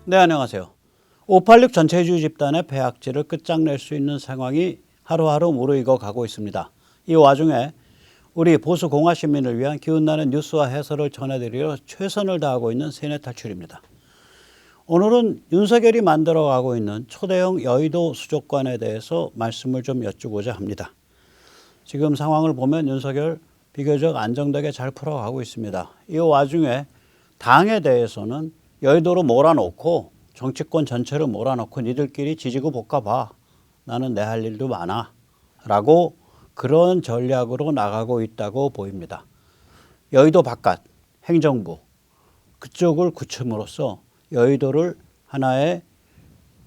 네, 안녕하세요. 586 전체주의 집단의 폐악질을 끝장낼 수 있는 상황이 하루하루 무르익어 가고 있습니다. 이 와중에 우리 보수 공화 시민을 위한 기운나는 뉴스와 해설을 전해드리려 최선을 다하고 있는 세뇌탈출입니다. 오늘은 윤석열이 만들어가고 있는 초대형 여의도 수족관에 대해서 말씀을 좀 여쭈고자 합니다. 지금 상황을 보면 윤석열 비교적 안정되게 잘 풀어가고 있습니다. 이 와중에 당에 대해서는 여의도로 몰아놓고 정치권 전체를 몰아놓고 니들끼리 지지고 볶아봐. 나는 내 할 일도 많아. 라고 그런 전략으로 나가고 있다고 보입니다. 여의도 바깥 행정부 그쪽을 굳힘으로써 여의도를 하나의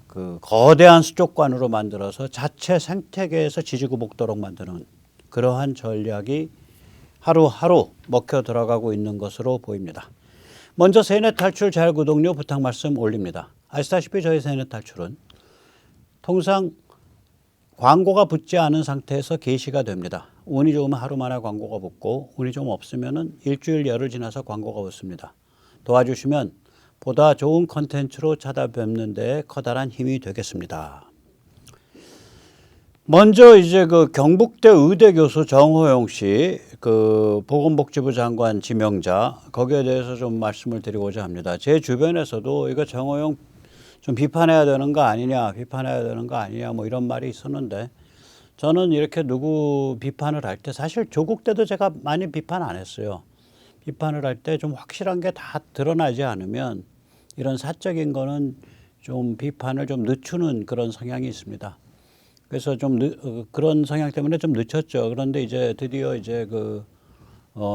그 거대한 수족관으로 만들어서 자체 생태계에서 지지고 볶도록 만드는 그러한 전략이 하루하루 먹혀 들어가고 있는 것으로 보입니다. 먼저 세뇌탈출 자유구독료 부탁 말씀 올립니다. 아시다시피 저희 세뇌탈출은 통상 광고가 붙지 않은 상태에서 게시가 됩니다. 운이 좋으면 하루 만에 광고가 붙고 운이 좀 없으면 일주일 열흘 지나서 광고가 붙습니다. 도와주시면 보다 좋은 컨텐츠로 찾아뵙는 데 커다란 힘이 되겠습니다. 먼저 이제 그 경북대 의대 교수 정호영 씨, 그 보건복지부 장관 지명자, 거기에 대해서 좀 말씀을 드리고자 합니다. 제 주변에서도 이거 정호영 좀 비판해야 되는 거 아니냐, 비판해야 되는 거 아니냐, 뭐 이런 말이 있었는데 저는 이렇게 누구 비판을 할 때 사실 조국 때도 제가 많이 비판 안 했어요. 비판을 할 때 좀 확실한 게 다 드러나지 않으면 이런 사적인 거는 좀 비판을 좀 늦추는 그런 성향이 있습니다. 그래서 좀 그런 성향 때문에 좀 늦췄죠. 그런데 이제 드디어 이제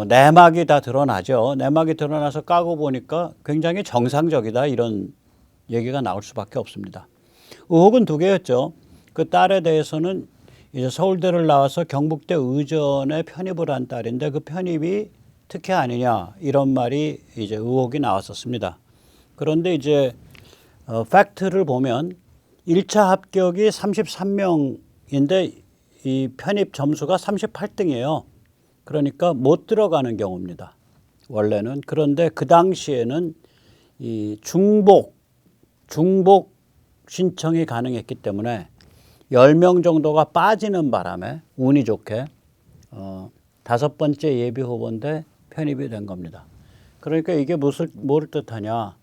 내막이 다 드러나죠. 내막이 드러나서 까고 보니까 굉장히 정상적이다 이런 얘기가 나올 수밖에 없습니다. 의혹은 두 개였죠. 그 딸에 대해서는 이제 서울대를 나와서 경북대 의전에 편입을 한 딸인데 그 편입이 특혜 아니냐 이런 말이 이제 의혹이 나왔었습니다. 그런데 이제 팩트를 보면 1차 합격이 33명인데 이 편입 점수가 38등이에요. 그러니까 못 들어가는 경우입니다. 원래는. 그런데 그 당시에는 이 중복 신청이 가능했기 때문에 10명 정도가 빠지는 바람에 운이 좋게 5번째 예비 후보인데 편입이 된 겁니다. 그러니까 이게 뭘 뜻하냐.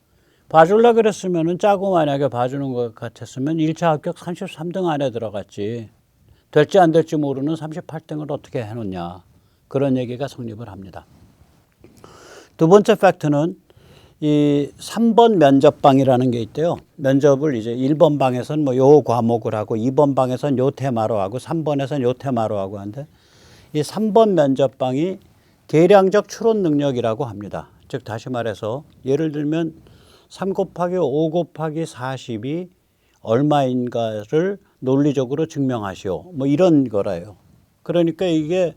봐주려고 그랬으면 짜고 만약에 봐주는 것 같았으면 1차 합격 33등 안에 들어갔지. 될지 안 될지 모르는 38등을 어떻게 해놓냐. 그런 얘기가 성립을 합니다. 두 번째 팩트는 이 3번 면접방이라는 게 있대요. 면접을 이제 1번 방에서는 뭐 요 과목을 하고 2번 방에서는 요 테마로 하고 3번에서는 요 테마로 하고 하는데 이 3번 면접방이 계량적 추론 능력이라고 합니다. 즉 다시 말해서 예를 들면 3 곱하기 5 곱하기 40이 얼마인가를 논리적으로 증명하시오. 뭐 이런 거라요. 그러니까 이게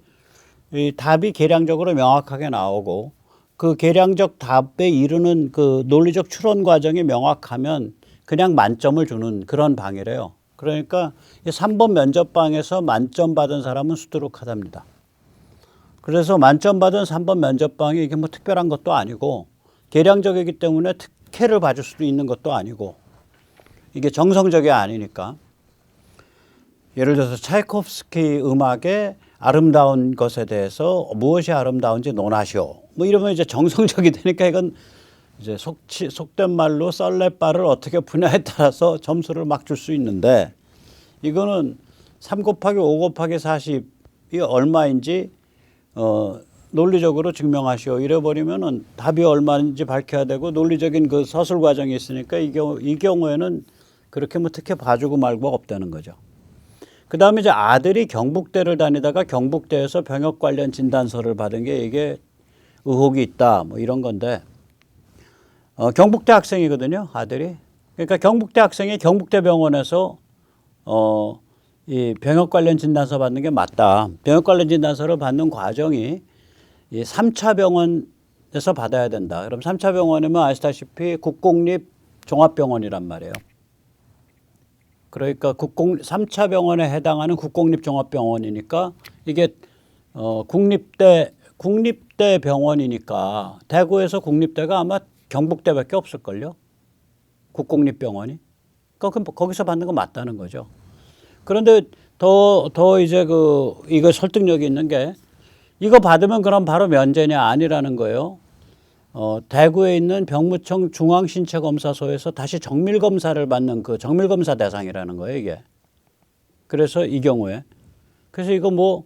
이 답이 계량적으로 명확하게 나오고 그 계량적 답에 이르는 그 논리적 추론 과정이 명확하면 그냥 만점을 주는 그런 방이래요. 그러니까 3번 면접방에서 만점 받은 사람은 수두룩하답니다. 그래서 만점 받은 3번 면접방이 이게 뭐 특별한 것도 아니고 계량적이기 때문에 특혜를 받을 수도 있는 것도 아니고 이게 정성적이 아니니까 예를 들어서 차이코프스키 음악의 아름다운 것에 대해서 무엇이 아름다운지 논하시오. 뭐 이러면 이제 정성적이 되니까 이건 이제 속된 말로 썰레빠를 어떻게 푸냐에 따라서 점수를 막 줄 수 있는데 이거는 3 곱하기 5 곱하기 40이 얼마인지 논리적으로 증명하시오. 이래버리면은 답이 얼마인지 밝혀야 되고 논리적인 그 서술 과정이 있으니까 이 경우에는 그렇게 뭐 특혜 봐주고 말고 없다는 거죠. 그 다음에 이제 아들이 경북대를 다니다가 경북대에서 병역 관련 진단서를 받은 게 이게 의혹이 있다 뭐 이런 건데 경북대 학생이거든요 아들이. 그러니까 경북대 학생이 경북대 병원에서 이 병역 관련 진단서 받는 게 맞다. 병역 관련 진단서를 받는 과정이 이 3차 병원에서 받아야 된다. 그럼 3차 병원이면 아시다시피 국공립 종합병원이란 말이에요. 그러니까 3차 병원에 해당하는 국공립종합병원이니까 이게 국립대 병원이니까 대구에서 국립대가 아마 경북대밖에 없을걸요. 국공립병원이. 그러니까 거기서 받는 거 맞다는 거죠. 그런데 더 이제 이거 설득력이 있는 게 이거 받으면 그럼 바로 면제냐 아니라는 거예요. 대구에 있는 병무청 중앙신체검사소에서 다시 정밀검사를 받는 그 정밀검사 대상이라는 거예요, 이게. 그래서 이 경우에. 그래서 이거 뭐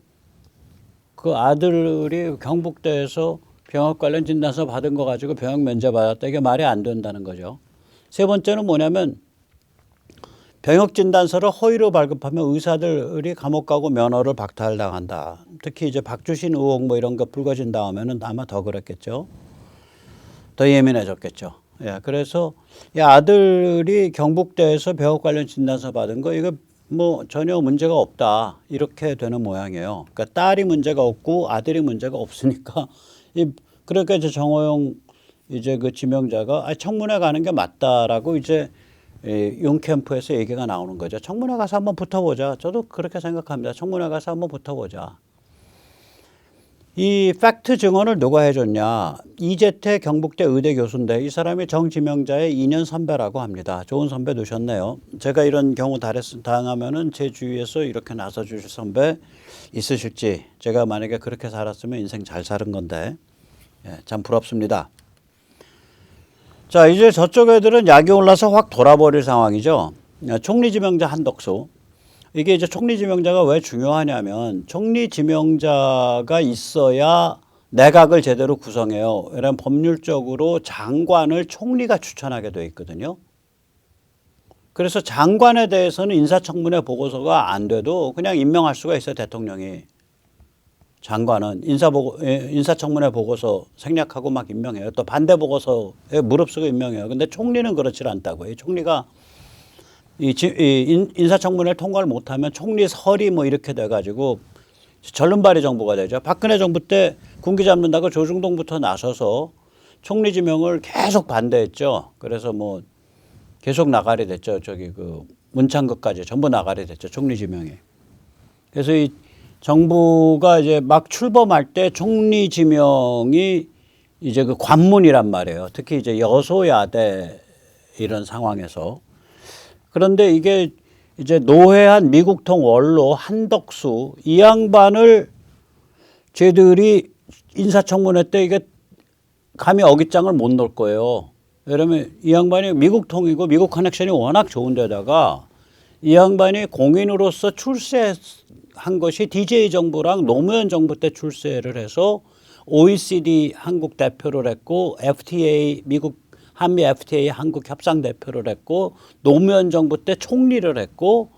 그 아들이 경북대에서 병역 관련 진단서 받은 거 가지고 병역 면제 받았다. 이게 말이 안 된다는 거죠. 세 번째는 뭐냐면 병역 진단서를 허위로 발급하면 의사들이 감옥 가고 면허를 박탈당한다. 특히 이제 박주신 의혹 뭐 이런 거 불거진 다음에는 아마 더 그랬겠죠. 더 예민해졌겠죠. 예, 그래서 이 아들이 경북대에서 병역 관련 진단서 받은 거 이거 뭐 전혀 문제가 없다 이렇게 되는 모양이에요. 그러니까 딸이 문제가 없고 아들이 문제가 없으니까 그러니까 이제 정호영 이제 그 지명자가 청문회 가는 게 맞다라고 이제 용캠프에서 얘기가 나오는 거죠. 청문회 가서 한번 붙어보자. 저도 그렇게 생각합니다. 청문회 가서 한번 붙어보자. 이 팩트 증언을 누가 해줬냐. 이재태 경북대 의대 교수인데 이 사람이 정지명자의 2년 선배라고 합니다. 좋은 선배 두셨네요. 제가 이런 경우 당하면은 제 주위에서 이렇게 나서 주실 선배 있으실지, 제가 만약에 그렇게 살았으면 인생 잘 사는 건데 참 부럽습니다. 자, 이제 저쪽 애들은 약이 올라서 확 돌아버릴 상황이죠. 총리 지명자 한덕수. 이게 이제 총리 지명자가 왜 중요하냐면 총리 지명자가 있어야 내각을 제대로 구성해요. 왜냐하면 법률적으로 장관을 총리가 추천하게 돼 있거든요. 그래서 장관에 대해서는 인사청문회 보고서가 안 돼도 그냥 임명할 수가 있어요. 대통령이. 장관은 인사청문회 보고서 생략하고 막 임명해요. 또 반대 보고서에 무릅쓰고 임명해요. 근데 총리는 그렇지 않다고요. 총리가 인사청문회를 통과를 못하면 총리 설이 뭐 이렇게 돼가지고 절름발이 정부가 되죠. 박근혜 정부 때 군기 잡는다고 조중동부터 나서서 총리 지명을 계속 반대했죠. 그래서 뭐 계속 나가리 됐죠. 문창극까지 전부 나가리 됐죠. 총리 지명이. 그래서 이 정부가 이제 막 출범할 때 총리 지명이 이제 그 관문이란 말이에요. 특히 이제 여소야대 이런 상황에서. 그런데 이게 이제 노회한 미국통 원로 한덕수 이 양반을 쟤들이 인사청문회 때 이게 감히 어깃장을 못 놓을 거예요. 왜냐면 이 양반이 미국통이고 미국 커넥션이 워낙 좋은 데다가 이 양반이 공인으로서 출세한 것이 DJ 정부랑 노무현 정부 때 출세를 해서 OECD 한국 대표를 했고 FTA 미국 한미 FTA 한국 협상 대표를 했고 노무현 정부 때 총리를 했고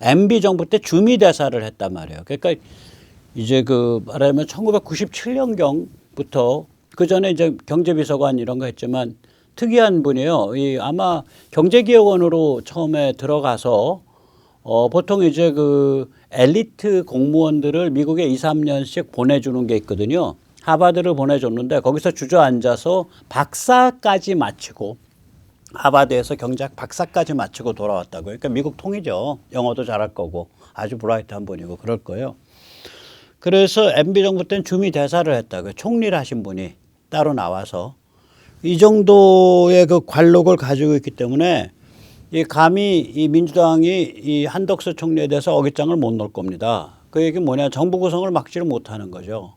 MB 정부 때 주미대사를 했단 말이에요. 그러니까 이제 말하자면 1997년경부터 그 전에 이제 경제비서관 이런 거 했지만 특이한 분이에요. 아마 경제기획원으로 처음에 들어가서 보통 이제 엘리트 공무원들을 미국에 2, 3년씩 보내주는 게 있거든요. 하버드를 보내줬는데 거기서 주저앉아서 박사까지 마치고 하버드에서 경제학 박사까지 마치고 돌아왔다고요. 그러니까 미국 통이죠. 영어도 잘할 거고 아주 브라이트한 분이고 그럴 거예요. 그래서 MB 정부 때는 주미 대사를 했다고요. 총리를 하신 분이 따로 나와서 이 정도의 관록을 가지고 있기 때문에 감히 이 민주당이 이 한덕수 총리에 대해서 어깃장을 못 놓을 겁니다. 그 얘기는 뭐냐? 정부 구성을 막지를 못하는 거죠.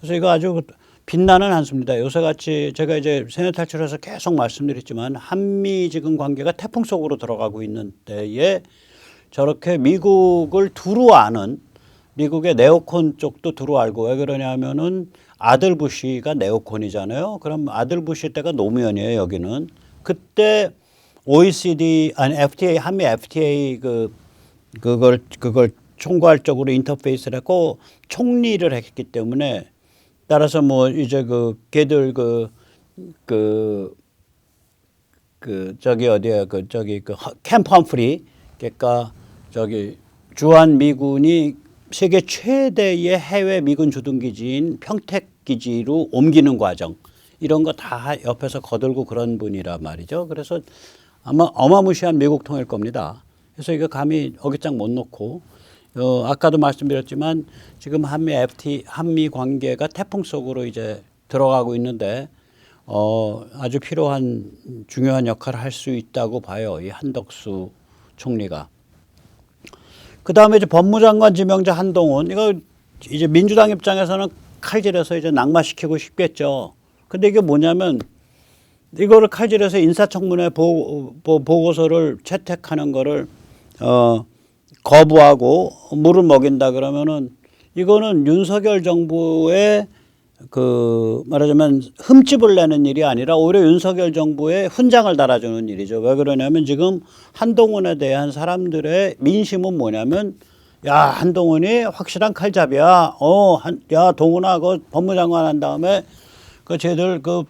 그래서 이거 아주 빛나는 한수입니다. 요새같이 제가 이제 세뇌 탈출해서 계속 말씀드렸지만 한미 지금 관계가 태풍 속으로 들어가고 있는 때에 저렇게 미국을 두루 아는 미국의 네오콘 쪽도 두루 알고 왜 그러냐면은 아들 부시가 네오콘이잖아요. 그럼 아들 부시 때가 노무현이에요. 여기는 그때 OECD 아니 FTA 한미 FTA 그걸 총괄적으로 인터페이스를 했고 총리를 했기 때문에 따라서 뭐 이제 걔들 저기 어디야 캠프 험프리 그러니까 주한 미군이 세계 최대의 해외 미군 주둔기지인 평택 기지로 옮기는 과정 이런 거 다 옆에서 거들고 그런 분이란 말이죠. 그래서 아마 어마무시한 미국 통일 겁니다. 그래서 이거 감히 어깃장 못 놓고 아까도 말씀드렸지만 지금 한미 관계가 태풍 속으로 이제 들어가고 있는데 아주 필요한 중요한 역할을 할 수 있다고 봐요. 이 한덕수 총리가. 그 다음에 이제 법무장관 지명자 한동훈. 이거 이제 민주당 입장에서는 칼질해서 이제 낙마시키고 싶겠죠. 근데 이게 뭐냐면 이거를 칼질해서 인사청문회 보고서를 채택하는 거를 거부하고 물을 먹인다 그러면은 이거는 윤석열 정부의 그 말하자면 흠집을 내는 일이 아니라 오히려 윤석열 정부에 훈장을 달아주는 일이죠. 왜 그러냐면 지금 한동훈에 대한 사람들의 민심은 뭐냐면 야, 한동훈이 확실한 칼잡이야. 야, 동훈아, 그 법무장관 한 다음에 그 쟤들 그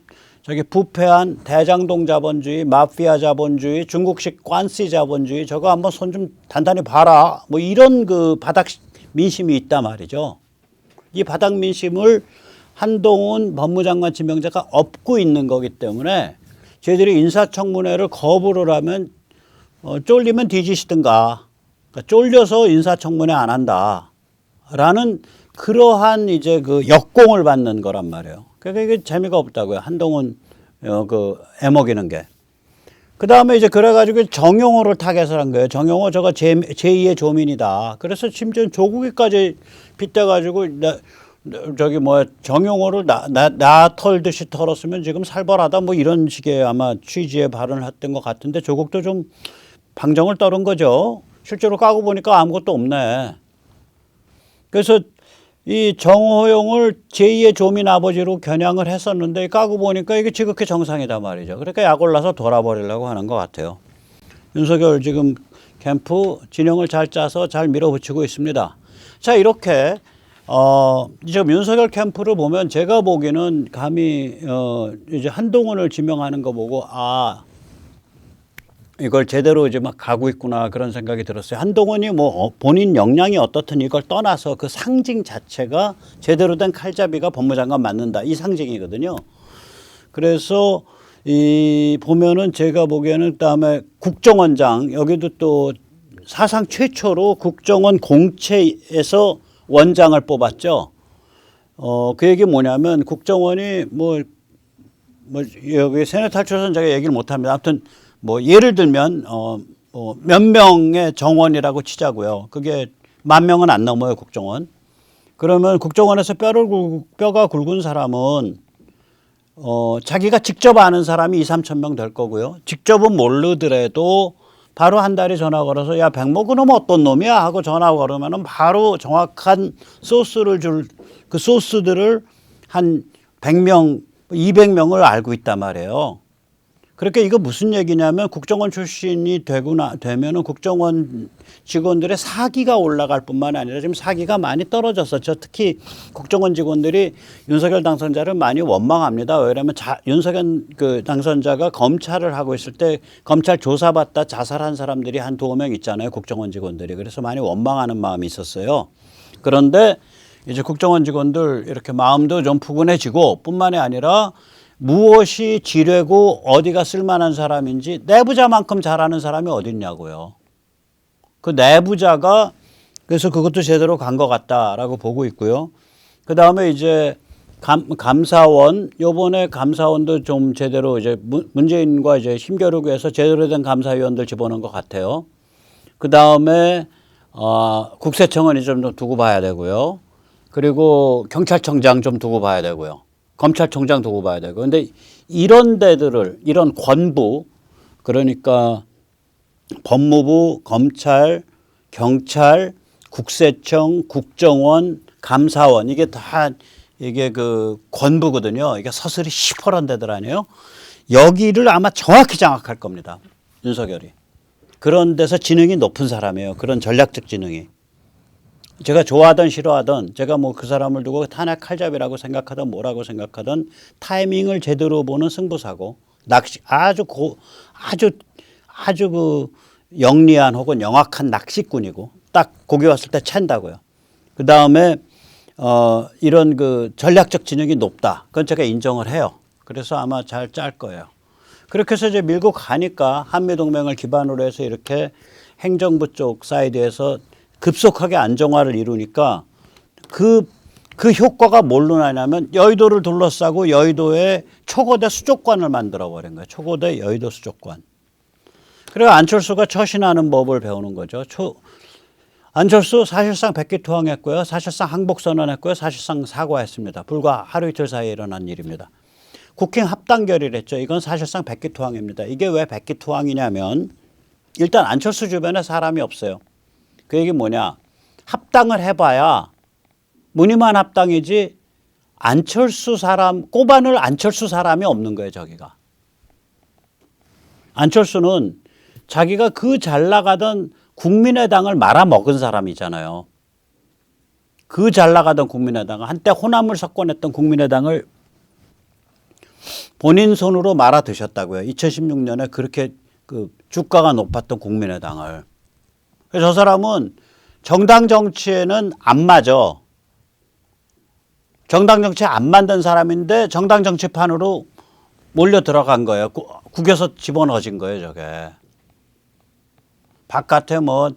저기 부패한 대장동 자본주의, 마피아 자본주의, 중국식 관시 자본주의 저거 한번 손 좀 단단히 봐라. 뭐 이런 그 바닥 민심이 있단 말이죠. 이 바닥 민심을 한동훈 법무장관 지명자가 업고 있는 거기 때문에 저희들이 인사청문회를 거부를 하면 쫄리면 뒤지시든가. 그러니까 쫄려서 인사청문회 안 한다라는 그러한 이제 그 역공을 받는 거란 말이에요. 그러니까 이게 재미가 없다고요. 한동훈 그 애먹이는 게. 그 다음에 이제 그래가지고 정용호를 타겟을 한 거예요. 정용호 저거 제2의 조민이다. 그래서 심지어 조국이까지 빗대가지고 저기 뭐 정용호를 나 털듯이 털었으면 지금 살벌하다 뭐 이런 식의 아마 취지의 발언을 했던 것 같은데 조국도 좀 방정을 떨은 거죠. 실제로 까고 보니까 아무것도 없네. 그래서 이 정호용을 제2의 조민 아버지로 겨냥을 했었는데 까고 보니까 이게 지극히 정상이다 말이죠. 그러니까 약 올라서 돌아버리려고 하는 것 같아요. 윤석열 지금 캠프 진영을 잘 짜서 잘 밀어붙이고 있습니다. 자, 이렇게 지금 윤석열 캠프를 보면 제가 보기에는 감히 이제 한동훈을 지명하는 거 보고 이걸 제대로 이제 막 가고 있구나 그런 생각이 들었어요. 한동훈이 뭐 본인 역량이 어떻든 이걸 떠나서 그 상징 자체가 제대로 된 칼잡이가 법무장관 맡는다 이 상징이거든요. 그래서 이 보면은 제가 보기에는 그다음에 국정원장 여기도 또 사상 최초로 국정원 공채에서 원장을 뽑았죠. 그 얘기 뭐냐면 국정원이 뭐 여기 세뇌 탈출선 제가 얘기를 못합니다. 아무튼 뭐 예를 들면 뭐 몇 명의 정원이라고 치자고요. 그게 10,000명은 안 넘어요 국정원. 그러면 국정원에서 뼈가 굵은 사람은 자기가 직접 아는 사람이 2-3천 명 될 거고요. 직접은 모르더라도 바로 한 달에 전화 걸어서 야 백모 그놈 어떤 놈이야 하고 전화 걸으면은 바로 정확한 소스를 그 소스들을 한 100명, 200명을 알고 있단 말이에요. 그러니까 이거 무슨 얘기냐면 국정원 출신이 되면은 국정원 직원들의 사기가 올라갈 뿐만 아니라 지금 사기가 많이 떨어졌었죠. 특히 국정원 직원들이 윤석열 당선자를 많이 원망합니다. 왜냐하면 윤석열 그 당선자가 검찰을 하고 있을 때 검찰 조사받다 자살한 사람들이 한 2-5명 있잖아요. 국정원 직원들이. 그래서 많이 원망하는 마음이 있었어요. 그런데 이제 국정원 직원들 이렇게 마음도 좀 푸근해지고 뿐만이 아니라 무엇이 지뢰고 어디가 쓸만한 사람인지 내부자만큼 잘하는 사람이 어디 있냐고요. 그 내부자가 그래서 그것도 제대로 간 것 같다라고 보고 있고요. 그 다음에 이제 감사원 요번에 감사원도 좀 제대로 이제 문재인과 이제 힘겨루기 해서 제대로 된 감사위원들 집어넣은 것 같아요. 그 다음에 국세청은 이제 좀 두고 봐야 되고요. 그리고 경찰청장 좀 두고 봐야 되고요. 검찰총장 두고 봐야 되고. 근데 이런 데들을, 이런 권부, 그러니까 법무부, 검찰, 경찰, 국세청, 국정원, 감사원, 이게 다 이게 그 권부거든요. 이게 서슬이 시퍼런 데들 아니에요? 여기를 아마 정확히 장악할 겁니다. 윤석열이. 그런 데서 지능이 높은 사람이에요. 그런 전략적 지능이. 제가 좋아하든 싫어하든 제가 뭐 그 사람을 두고 탄핵 칼잡이라고 생각하든 뭐라고 생각하든 타이밍을 제대로 보는 승부사고 낚시 아주 그 영리한 혹은 영악한 낚시꾼이고 딱 고기 왔을 때 챈다고요. 그 다음에 이런 그 전략적 지능이 높다. 그건 제가 인정을 해요. 그래서 아마 잘 짤 거예요. 그렇게 해서 이제 밀고 가니까 한미동맹을 기반으로 해서 이렇게 행정부 쪽 사이드에서 급속하게 안정화를 이루니까 그 그 효과가 뭘로 나냐면 여의도를 둘러싸고 여의도에 초거대 수족관을 만들어 버린 거예요. 초거대 여의도 수족관. 그리고 안철수가 처신하는 법을 배우는 거죠. 안철수 사실상 백기투항했고요. 사실상 항복선언했고요. 사실상 사과했습니다. 불과 하루 이틀 사이에 일어난 일입니다. 국힘 합당 결의를 했죠. 이건 사실상 백기투항입니다. 이게 왜 백기투항이냐면 일단 안철수 주변에 사람이 없어요. 그 얘기 뭐냐. 합당을 해봐야 무늬만 합당이지 안철수 사람, 꼽아늘 안철수 사람이 없는 거예요. 저기가. 안철수는 자기가 그 잘 나가던 국민의당을 말아먹은 사람이잖아요. 그 잘 나가던 국민의당, 한때 호남을 석권했던 국민의당을 본인 손으로 말아 드셨다고요. 2016년에 그렇게 그 주가가 높았던 국민의당을. 그래서 저 사람은 정당 정치에는 안 맞아. 정당 정치에 안 만든 사람인데 정당 정치판으로 몰려 들어간 거예요. 국에서 집어넣어진 거예요, 저게. 바깥에 뭐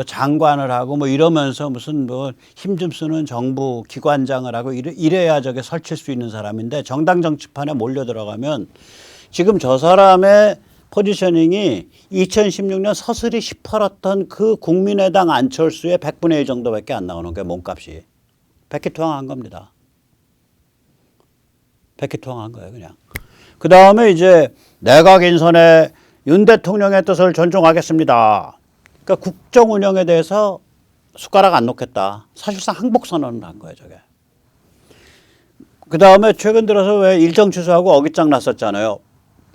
장관을 하고 뭐 이러면서 무슨 뭐 힘 좀 쓰는 정부 기관장을 하고 이래야 저게 설칠 수 있는 사람인데 정당 정치판에 몰려 들어가면 지금 저 사람의 포지셔닝이 2016년 서슬이 시퍼렀던 그 국민의당 안철수의 100분의 1 정도밖에 안 나오는 게 몸값이. 백기투항한 겁니다. 백기투항한 거예요, 그냥. 그 다음에 이제 내각 인선에 윤 대통령의 뜻을 존중하겠습니다. 그러니까 국정 운영에 대해서 숟가락 안 놓겠다. 사실상 항복선언을 한 거예요, 저게. 그 다음에 최근 들어서 왜 일정 취소하고 어깃장 났었잖아요.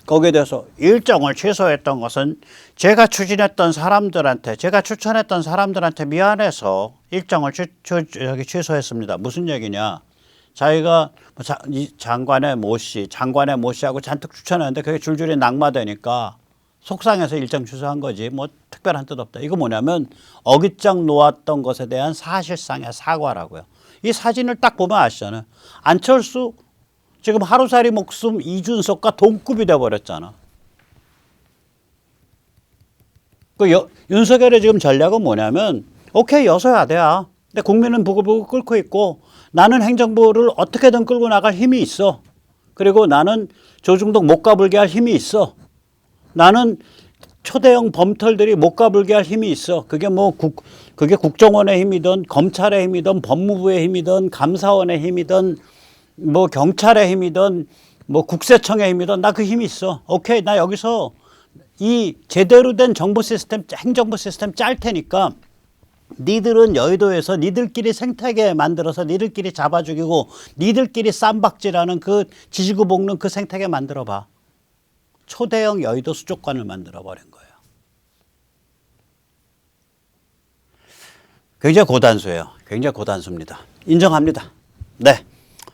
거기에 대해서 일정을 취소했던 것은 제가 추진했던 사람들한테, 제가 추천했던 사람들한테 미안해서 일정을 취소했습니다. 무슨 얘기냐. 자기가 장관의 모 씨하고 잔뜩 추천했는데 그게 줄줄이 낙마되니까 속상해서 일정 취소한 거지 뭐 특별한 뜻 없다. 이거 뭐냐면 어깃장 놓았던 것에 대한 사실상의 사과라고요. 이 사진을 딱 보면 아시잖아요. 안철수 지금 하루살이 목숨 이준석과 동급이 돼버렸잖아. 윤석열의 지금 전략은 뭐냐면 오케이 여서야돼야. 근데 국민은 부글부글 끓고 있고 나는 행정부를 어떻게든 끌고 나갈 힘이 있어. 그리고 나는 조중동 못 가불게 할 힘이 있어. 나는 초대형 범털들이 못 가불게 할 힘이 있어. 그게 그게 국정원의 힘이든 검찰의 힘이든 법무부의 힘이든 감사원의 힘이든 뭐 경찰의 힘이든 뭐 국세청의 힘이든 나 그 힘이 있어. 오케이 나 여기서 이 제대로 된 정보 시스템 행정부 시스템 짤 테니까 니들은 여의도에서 니들끼리 생태계 만들어서 니들끼리 잡아 죽이고 니들끼리 쌈박질하는 그 지지고 볶는 그 생태계 만들어 봐. 초대형 여의도 수족관을 만들어 버린 거예요. 굉장히 고단수예요. 굉장히 고단수입니다. 인정합니다. 네.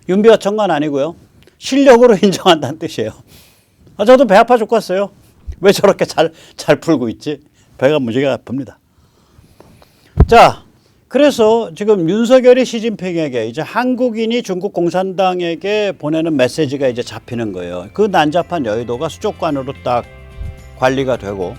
윤비어 청관 아니고요. 실력으로 인정한다는 뜻이에요. 저도 배 아파 죽겠어요. 왜 저렇게 잘 풀고 있지? 배가 무지개 아픕니다. 자, 그래서 지금 윤석열이 시진핑에게 이제 한국인이 중국 공산당에게 보내는 메시지가 이제 잡히는 거예요. 그 난잡한 여의도가 수족관으로 딱 관리가 되고